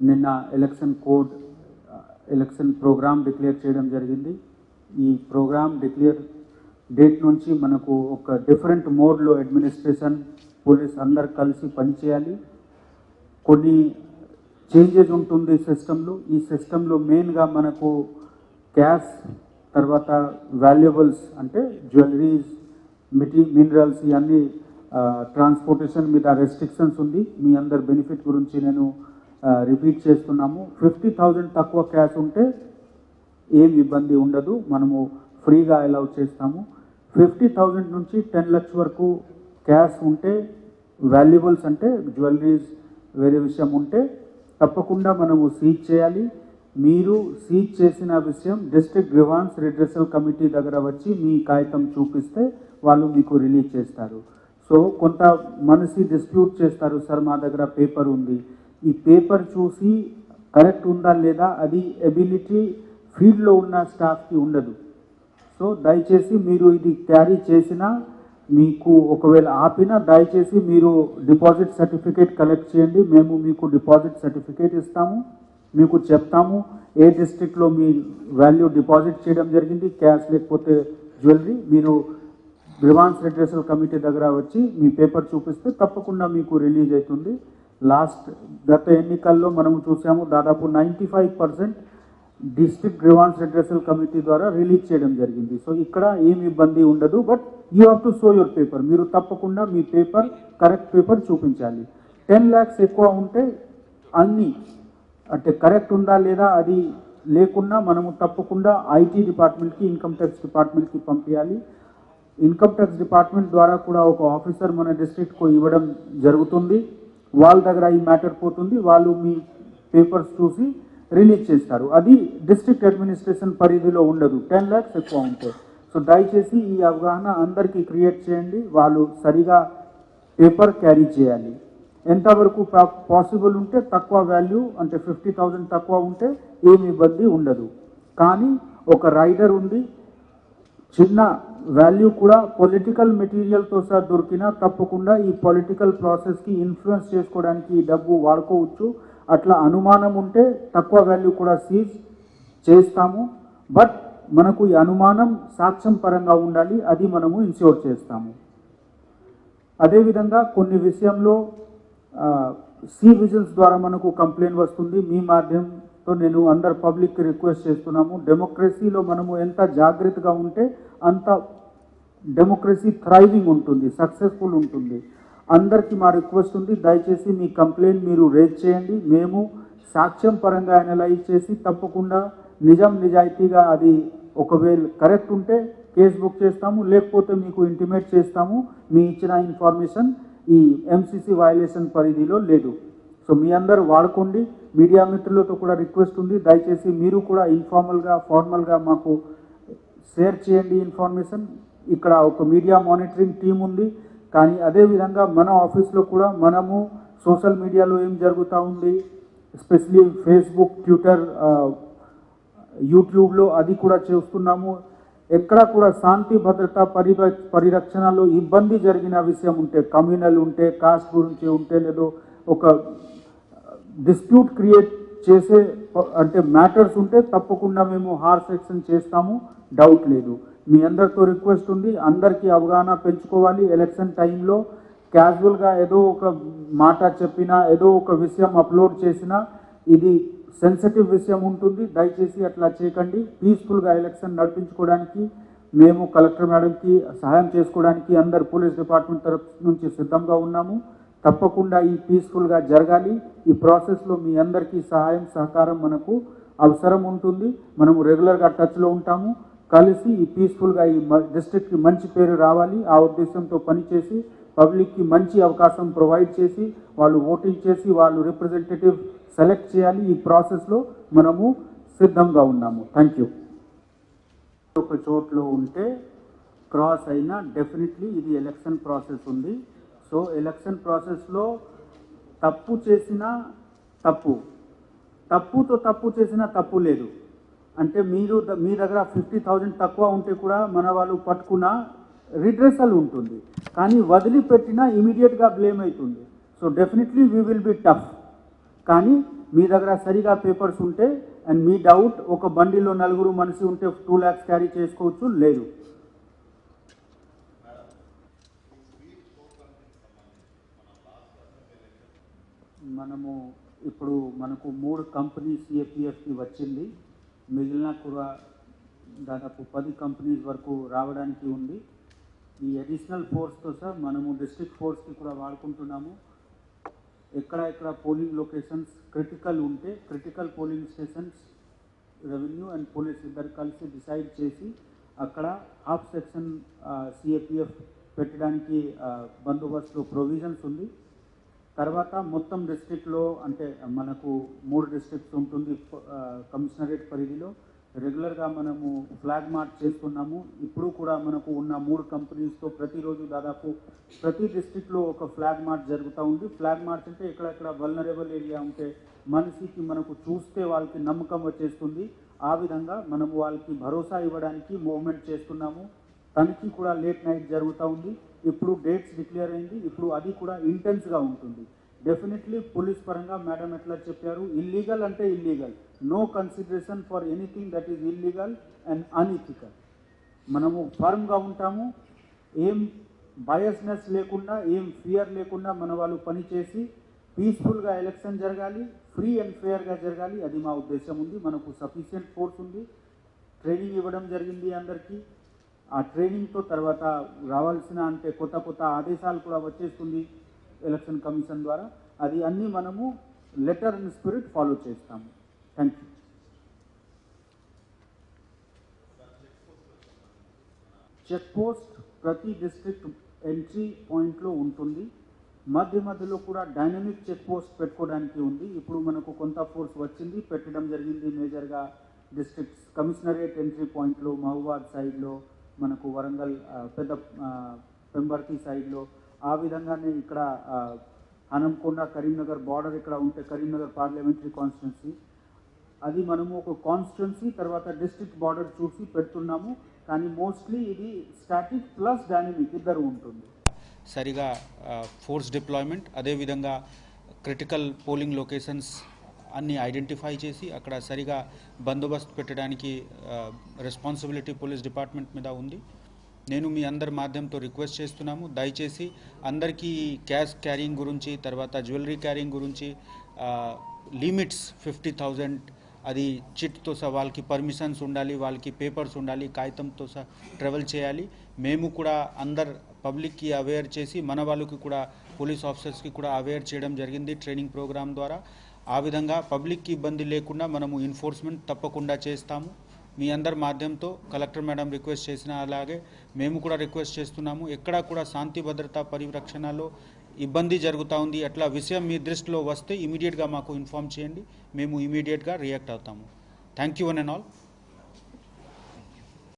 నిన్న election code election program declare చేయడం జరిగింది. ఈ ప్రోగ్రామ్ డిక్లేర్ డేట్ నుంచి మనకు ఒక డిఫరెంట్ మోడ్లో అడ్మినిస్ట్రేషన్ పోలీస్ అందరు కలిసి పనిచేయాలి. కొన్ని చేంజెస్ ఉంటుంది సిస్టంలో. ఈ సిస్టంలో మెయిన్గా మనకు క్యాష్, తర్వాత వాల్యుబుల్స్ అంటే జ్యువెలరీస్, మినరల్స్, ఇవన్నీ ట్రాన్స్పోర్టేషన్ మీద రెస్ట్రిక్షన్స్ ఉంది. మీ అందరి బెనిఫిట్ గురించి నేను రిపీట్ చేస్తున్నాము. 50,000 తక్కువ క్యాష్ ఉంటే ఏం ఇబ్బంది ఉండదు, మనము ఫ్రీగా అలౌ చేస్తాము. 50,000 నుంచి 10 lakhs వరకు క్యాష్ ఉంటే, వాల్యుబుల్స్ అంటే జ్యువెలరీస్ వేరే విషయం ఉంటే తప్పకుండా మనము సీజ్ చేయాలి. మీరు సీజ్ చేసిన విషయం డిస్ట్రిక్ట్ గ్రీవాన్స్ రిడ్రెసల్ కమిటీ దగ్గర వచ్చి మీ కాగితం చూపిస్తే వాళ్ళు మీకు రిలీజ్ చేస్తారు. సో కొంత మనిషి డిస్ప్యూట్ చేస్తారు, సార్ మా దగ్గర పేపర్ ఉంది. ఈ పేపర్ చూసి కరెక్ట్ ఉందా లేదా అది ఎబిలిటీ ఫీల్డ్లో ఉన్న స్టాఫ్కి ఉండదు. సో దయచేసి మీరు ఇది క్యారీ చేసినా, మీకు ఒకవేళ ఆపినా దయచేసి మీరు డిపాజిట్ సర్టిఫికేట్ కలెక్ట్ చేయండి. మేము మీకు డిపాజిట్ సర్టిఫికేట్ ఇస్తాము, మీకు చెప్తాము ఏ డిస్ట్రిక్ట్లో మీ వాల్యూ డిపాజిట్ చేయడం జరిగింది, క్యాష్ లేకపోతే జ్యువెలరీ. మీరు గ్రీవాన్స్ రిడ్రెసల్ కమిటీ దగ్గర వచ్చి మీ పేపర్ చూపిస్తే తప్పకుండా మీకు రిలీజ్ అవుతుంది. గత ఎన్నికల్లో మనము చూసాము, దాదాపు 95% డిస్ట్రిక్ట్ గ్రీవాన్స్ రిడ్రెసల్ కమిటీ ద్వారా రిలీజ్ చేయడం జరిగింది. సో ఇక్కడ ఏమి ఇబ్బంది ఉండదు. But you have to show your paper. మీరు తప్పకుండా మీ పేపర్ కరెక్ట్ పేపర్ చూపించాలి. 10 lakhs ఎక్కువ ఉంటే అన్నీ అంటే కరెక్ట్ ఉందా లేదా అది లేకున్నా మనము తప్పకుండా ఐటీ డిపార్ట్మెంట్కి, ఇన్కమ్ ట్యాక్స్ డిపార్ట్మెంట్కి పంపించాలి. ఇన్కమ్ ట్యాక్స్ డిపార్ట్మెంట్ ద్వారా కూడా ఒక ఆఫీసర్ మన డిస్ట్రిక్ట్కు ఇవ్వడం జరుగుతుంది. వాళ్ళ దగ్గర ఈ మ్యాటర్ పోతుంది, వాళ్ళు మీ పేపర్స్ చూసి రిలీజ్ చేస్తారు. అది డిస్ట్రిక్ట్ అడ్మినిస్ట్రేషన్ పరిధిలో ఉండదు 10 lakhs ఎక్కువ ఉంటే. సో దయచేసి ఈ అవగాహన అందరికీ క్రియేట్ చేయండి. వాళ్ళు సరిగా పేపర్ క్యారీ చేయాలి. ఎంతవరకు పాసిబుల్ ఉంటే తక్కువ వాల్యూ అంటే 50,000 తక్కువ ఉంటే ఏమి ఇబ్బంది ఉండదు. కానీ ఒక రైడర్ ఉంది, చిన్న వాల్యూ కూడా పొలిటికల్ మెటీరియల్తో సహా దొరికినా తప్పకుండా ఈ పొలిటికల్ ప్రాసెస్కి ఇన్ఫ్లుయెన్స్ చేసుకోవడానికి ఈ డబ్బు వాడుకోవచ్చు. అట్లా అనుమానం ఉంటే తక్కువ వాల్యూ కూడా సీజ్ చేస్తాము. బట్ మనకు ఈ అనుమానం సాక్ష్యం పరంగా ఉండాలి, అది మనము ఇన్ష్యూర్ చేస్తాము. అదేవిధంగా కొన్ని విషయంలో సి విజిల్స్ ద్వారా మనకు కంప్లైంట్ వస్తుంది. మీ మాధ్యమంతో నేను అందరు పబ్లిక్కి రిక్వెస్ట్ చేస్తున్నాము, డెమోక్రసీలో మనము ఎంత జాగ్రత్తగా ఉంటే అంత డెమోక్రసీ థ్రైవింగ్ ఉంటుంది, సక్సెస్ఫుల్ ఉంటుంది. అందరికీ మా రిక్వెస్ట్ ఉంది, దయచేసి మీ కంప్లైంట్ మీరు రేజ్ చేయండి. మేము సాక్ష్యం పరంగా అనలైజ్ చేసి తప్పకుండా నిజాయితీగా అది ఒకవేళ కరెక్ట్ ఉంటే కేసు బుక్ చేస్తాము, లేకపోతే మీకు ఇంటిమేట్ చేస్తాము మీ ఇచ్చిన ఇన్ఫర్మేషన్ ఈ ఎంసీసీ వయలేషన్ పరిధిలో లేదు. సో మీ అందరూ వాడుకోండి. మీడియా మిత్రులతో కూడా రిక్వెస్ట్ ఉంది, దయచేసి మీరు కూడా ఇన్ఫార్మల్గా ఫార్మల్గా మాకు షేర్ చేయండి ఇన్ఫర్మేషన్. ఇక్కడ ఒక మీడియా మానిటరింగ్ టీం ఉంది, కానీ అదేవిధంగా మన ఆఫీస్లో కూడా మనము సోషల్ మీడియాలో ఏం జరుగుతూ ఉంది, ఎస్పెషలీ ఫేస్బుక్, ట్విట్టర్, యూట్యూబ్లో అది కూడా చేస్తున్నాము. ఎక్కడ కూడా శాంతి భద్రత పరిరక్షణలో ఇబ్బంది జరిగిన విషయం ఉంటే, కమ్యూనల్ ఉంటే, కాస్ట్ గురించి ఉంటే, లేదో ఒక డిస్ప్యూట్ క్రియేట్ చేసే అంటే మ్యాటర్స్ ఉంటే తప్పకుండా మేము హార్ష్ యాక్షన్ చేస్తాము, డౌట్ లేదు. మీ అందరితో రిక్వెస్ట్ ఉంది, అందరికీ అవగాహన పెంచుకోవాలి. ఎలక్షన్ టైంలో క్యాజువల్గా ఏదో ఒక మాట చెప్పినా, ఏదో ఒక విషయం అప్లోడ్ చేసినా ఇది సెన్సిటివ్ విషయం ఉంటుంది. దయచేసి అట్లా చేయకండి. పీస్ఫుల్గా ఎలక్షన్ నడిపించుకోవడానికి మేము కలెక్టర్ మేడంకి సహాయం చేసుకోవడానికి అందరు పోలీస్ డిపార్ట్మెంట్ తరఫు నుంచి సిద్ధంగా ఉన్నాము. తప్పకుండా ఈ పీస్ఫుల్గా జరగాలి. ఈ ప్రాసెస్లో మీ అందరికీ సహాయం సహకారం మనకు అవసరం ఉంటుంది. మనము రెగ్యులర్గా టచ్లో ఉంటాము. కలిసి ఈ పీస్ఫుల్గా ఈ డిస్ట్రిక్ట్కి మంచి పేరు రావాలి, ఆ ఉద్దేశంతో పనిచేసి పబ్లిక్కి మంచి అవకాశం ప్రొవైడ్ చేసి వాళ్ళు ఓటింగ్ చేసి వాళ్ళు రిప్రజెంటేటివ్ సెలెక్ట్ చేయాలి. ఈ ప్రాసెస్లో మనము సిద్ధంగా ఉన్నాము. Thank you. ఒక చోట్లో ఉంటే క్రాస్ అయినా డెఫినెట్లీ ఇది ఎలక్షన్ ప్రాసెస్ ఉంది. సో ఎలక్షన్ ప్రాసెస్లో తప్పు చేసినా తప్పు చేసినా తప్పు లేదు. అంటే మీ దగ్గర 50,000 తక్కువ ఉంటే కూడా మన వాళ్ళు పట్టుకున్న రిడ్రెసల్ ఉంటుంది, కానీ వదిలిపెట్టినా ఇమీడియట్గా బ్లేమ్ అవుతుంది. So definitely we will be tough. కానీ మీ దగ్గర సరిగా పేపర్స్ ఉంటే అండ్ మీ డౌట్ ఒక బండిలో నలుగురు మనిషి ఉంటే 2 lakhs క్యారీ చేసుకోవచ్చు, లేదు. మనము ఇప్పుడు మనకు 3 కంపెనీస్ సిఏపిఎఫ్కి వచ్చింది, మిగిలిన కూడా దాదాపు 10 కంపెనీస్ వరకు రావడానికి ఉంది. ఈ అడిషనల్ ఫోర్స్తో సార్ మనము డిస్ట్రిక్ట్ ఫోర్స్కి కూడా వాడుకుంటున్నాము. ఎక్కడ పోలింగ్ లొకేషన్స్ క్రిటికల్ ఉంటే critical polling stations revenue and police ఇద్దరు కలిసి డిసైడ్ చేసి అక్కడ హాఫ్ సెక్షన్ సిఏపిఎఫ్ పెట్టడానికి బందోబస్తు ప్రొవిజన్స్ ఉంది. తర్వాత మొత్తం డిస్ట్రిక్ట్లో అంటే మనకు 3 డిస్ట్రిక్ట్స్ ఉంటుంది కమిషనరేట్ పరిధిలో. రెగ్యులర్గా మనము ఫ్లాగ్ మార్చ్ చేస్తున్నాము. ఇప్పుడు కూడా మనకు ఉన్న 3 కంపెనీస్తో ప్రతిరోజు దాదాపు ప్రతి డిస్ట్రిక్ట్లో ఒక ఫ్లాగ్ మార్చ్ జరుగుతూ ఉంది. ఫ్లాగ్ మార్చ్ అంటే ఎక్కడెక్కడ వల్నరబుల్ ఏరియా ఉంటే మనిషికి మనకు చూస్తే వాళ్ళకి నమ్మకం వచ్చేస్తుంది. ఆ విధంగా మనము వాళ్ళకి భరోసా ఇవ్వడానికి మూవ్మెంట్ చేస్తున్నాము. తనిఖీ కూడా లేట్ నైట్ జరుగుతూ ఉంది. ఇప్పుడు డేట్స్ డిక్లేర్ అయింది, ఇప్పుడు అది కూడా ఇంటెన్స్గా ఉంటుంది. డెఫినెట్లీ పోలీస్ పరంగా మేడం ఎట్లా చెప్పారు, ఇల్లీగల్ అంటే illegal, no consideration for anything that is illegal and unethical. మనము ఫర్మ్గా ఉంటాము, ఏం బయస్నెస్ లేకుండా ఏం ఫియర్ లేకుండా మన వాళ్ళు పనిచేసి పీస్ఫుల్గా ఎలక్షన్ జరగాలి, ఫ్రీ అండ్ ఫెయిర్గా జరగాలి, అది మా ఉద్దేశం ఉంది. మనకు సఫిషియెంట్ ఫోర్స్ ఉంది, ట్రైనింగ్ ఇవ్వడం జరిగింది అందరికీ. ఆ ట్రైనింగ్తో తర్వాత రావాల్సిన అంటే కొత్త ఆదేశాలు కూడా వచ్చేస్తుంది ఎలక్షన్ కమిషన్ ద్వారా. అది అన్నీ మనము లెటర్ అండ్ స్పిరిట్ ఫాలో చేస్తాము. Thank you. చెక్ పోస్ట్ ప్రతి డిస్ట్రిక్ట్ ఎంట్రీ పాయింట్లో ఉంటుంది. మధ్యలో కూడా డైనమిక్ చెక్ పోస్ట్ పెట్టుకోవడానికి ఉంది. ఇప్పుడు మనకు కొంత ఫోర్స్ వచ్చింది, పెట్టడం జరిగింది మేజర్గా డిస్ట్రిక్ట్స్ కమిషనరేట్ ఎంట్రీ పాయింట్లో, మహబూబాద్ సైడ్లో, మనకు వరంగల్ పెద్ద పెంబర్తి సైడ్లో. ఆ విధంగానే ఇక్కడ హనంకొండ కరీంనగర్ బార్డర్ ఇక్కడ ఉంటే కరీంనగర్ పార్లమెంటరీ కాన్స్టిట్యున్సీ, అది మనము ఒక కాన్స్టిట్యున్సీ తర్వాత డిస్ట్రిక్ట్ బార్డర్ చూసి పెడుతున్నాము. కానీ మోస్ట్లీ ఇది స్టాటిక్ ప్లస్ డైనమిక్ ఇద్దరు ఉంటుంది. సరిగా ఫోర్స్ డిప్లాయ్మెంట్, అదేవిధంగా క్రిటికల్ పోలింగ్ లొకేషన్స్ అన్నీ ఐడెంటిఫై చేసి అక్కడ సరిగా బందోబస్తు పెట్టడానికి రెస్పాన్సిబిలిటీ పోలీస్ డిపార్ట్మెంట్ మీద ఉంది. నేను మీ అందరి మాధ్యమంతో రిక్వెస్ట్ చేస్తున్నాము, దయచేసి అందరికీ క్యాష్ క్యారింగ్ గురించి తర్వాత జ్యువెలరీ క్యారింగ్ గురించి లిమిట్స్ 50,000 అది చిట్తో సహా వాళ్ళకి పర్మిషన్స్ ఉండాలి, వాళ్ళకి పేపర్స్ ఉండాలి, కాగితంతో సహా ట్రావెల్ చేయాలి. మేము కూడా అందరు పబ్లిక్కి అవేర్ చేసి మన వాళ్ళకి కూడా పోలీస్ ఆఫీసర్స్కి కూడా అవేర్ చేయడం జరిగింది ట్రైనింగ్ ప్రోగ్రామ్ ద్వారా. ఆ విధంగా పబ్లిక్కి ఇబ్బంది లేకుండా మనము ఎన్ఫోర్స్మెంట్ తప్పకుండా చేస్తాము. మీ అందరి మాధ్యమంతో కలెక్టర్ మేడం రిక్వెస్ట్ చేసిన అలాగే మేము కూడా రిక్వెస్ట్ చేస్తున్నాము. ఎక్కడా కూడా శాంతి భద్రతా పరిరక్షణలో ఇబ్బంది జరుగుతూ ఉంది, అట్లా విషయం మీ దృష్టిలో వస్తే ఇమీడియట్గా మాకు ఇన్ఫార్మ్ చేయండి, మేము ఇమీడియట్గా రియాక్ట్ అవుతాము. Thank you one and all.